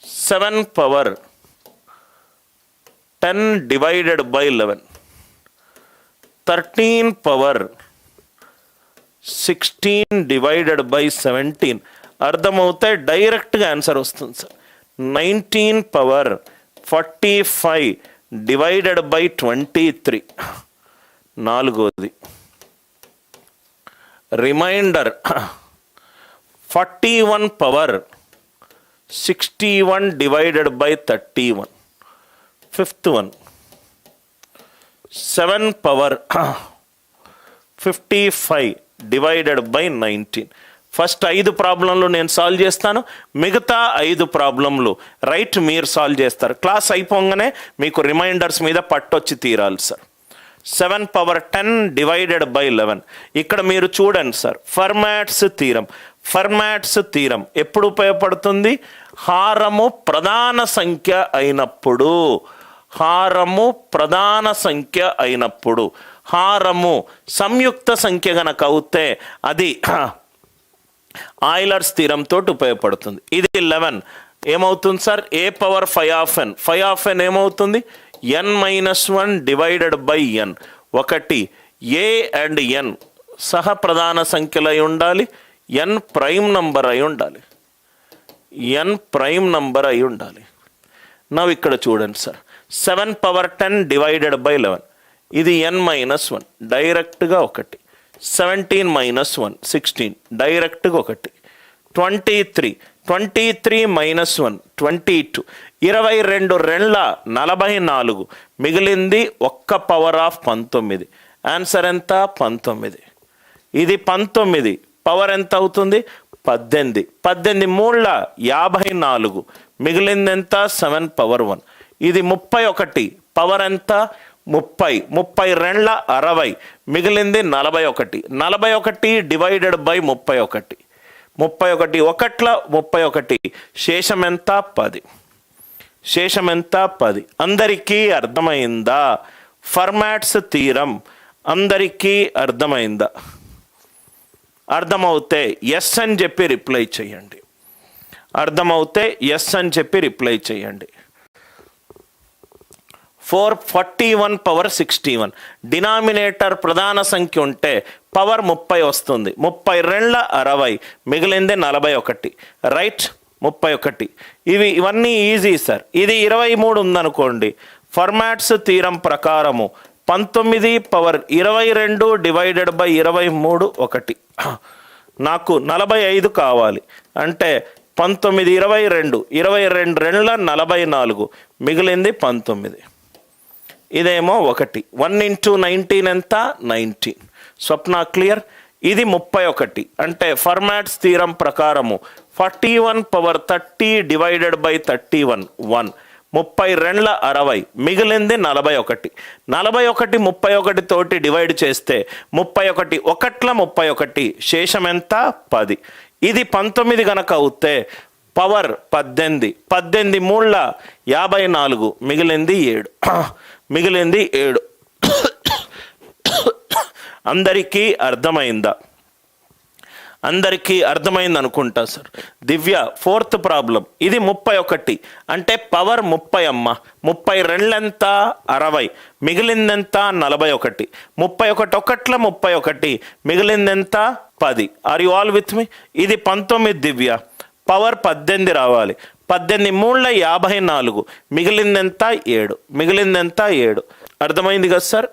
7 power 10 divided by 11, 13 power 16 divided by 17. అర్థమవుతాయి, డైరెక్ట్గా answer వస్తుంది సార్. 19 power 45 divided by 23. నాలుగోది remainder 41 power 61 divided by 31. Fifth one 7 power 55 divided by 19. First 5 ప్రాబ్లంలు నేను solve చేస్తాను, మిగతా 5 ప్రాబ్లంలు రైట్ మీరు సాల్వ్ చేస్తారు. క్లాస్ అయిపోగానే మీకు రిమైండర్స్ మీద పట్టొచ్చి తీరాలి సార్. 7 power 10 divided by 11. ఇక్కడ మీరు చూడండి సార్, ఫర్మాట్స్ థీరం ఎప్పుడు ఉపయోగపడుతుంది? హారము ప్రధాన సంఖ్య అయినప్పుడు. హారము సంయుక్త సంఖ్య గనక అవుతే అది ఆయిలర్స్ థీరం తోటి ఉపయోగపడుతుంది. ఇది 11 ఏమవుతుంది sir? a power 5 of n. 5 of n ఏమవుతుంది? n-1 divided by n. ఒకటి a అండ్ n సహ ప్రధాన సంఖ్యలు అయి ఉండాలి, n ప్రైమ్ నంబర్ అయి ఉండాలి. నవ్వు ఇక్కడ చూడండి సార్, 7 power 10 divided by 11. ఇది n-1 డైరెక్ట్గా ఒకటి. 17 - 1 16 డైరెక్ట్గా ఒకటి. 23 - 1 22. 22 రెండ్ల 44, మిగిలింది 1 power of 19. ఆన్సర్ ఎంత? 19. ఇది 19 పవర్ ఎంత అవుతుంది? 18. 18 మూళ్ళ 54, మిగిలింది ఎంత? 7 power 1. ఇది 31 పవర్ ఎంత? 30. 30 రెండ్ల 60, మిగిలింది 41. 41 డివైడెడ్ బై 31. 31 ఒకట్ల 31, శేషం ఎంత? 10. అందరికీ అర్థమైందా? ఫర్మాట్స్ థీరం అందరికీ అర్థమైందా? అర్థమవుతే ఎస్ అని చెప్పి రిప్లై చేయండి. 41 power 61. డినామినేటర్ ప్రధాన సంఖ్య ఉంటే పవర్ 30 వస్తుంది. 30 రెండ్ల 60, మిగిలింది 41. రైట్, 31. ఇవన్నీ ఈజీ సార్. ఇది 23 ఉందనుకోండి, ఫర్మాట్స్ థీరం ప్రకారము 19 power 22 డివైడెడ్ బై 23 1. నాకు 45 కావాలి అంటే 19 22 రెండ్ల 44, మిగిలింది 19. ఇదేమో 1. 1 into 19 ఎంత? 19. స్వప్న క్లియర్? ఇది 31 అంటే ఫర్మాట్స్ థీరం ప్రకారము 41 power 30 డివైడెడ్ బై 31 1. 30 రెండ్ల 60, మిగిలింది 41. 41 31 తోటి డివైడ్ చేస్తే 31 ఒకట్ల 31, శేషం ఎంత? 10. ఇది 19 గనక అవుతే పవర్ 18. 18 మూళ్ళ 54, మిగిలింది 7. అందరికీ అర్థమైందా? అందరికీ అర్థమైంది అనుకుంటా సార్. దివ్య, 4th ప్రాబ్లం. ఇది 31 అంటే పవర్ 30 అమ్మ. 30 రెండ్లెంత? 60, మిగిలిందెంత? 41. 31 ఒకట్ల 31, మిగిలిందెంత? 10. Are you all with me? ఇది 19 దివ్య, పవర్ 18 రావాలి. 18 మూళ్ళ 54, మిగిలిందెంత? 7. అర్థమైంది కదా సార్?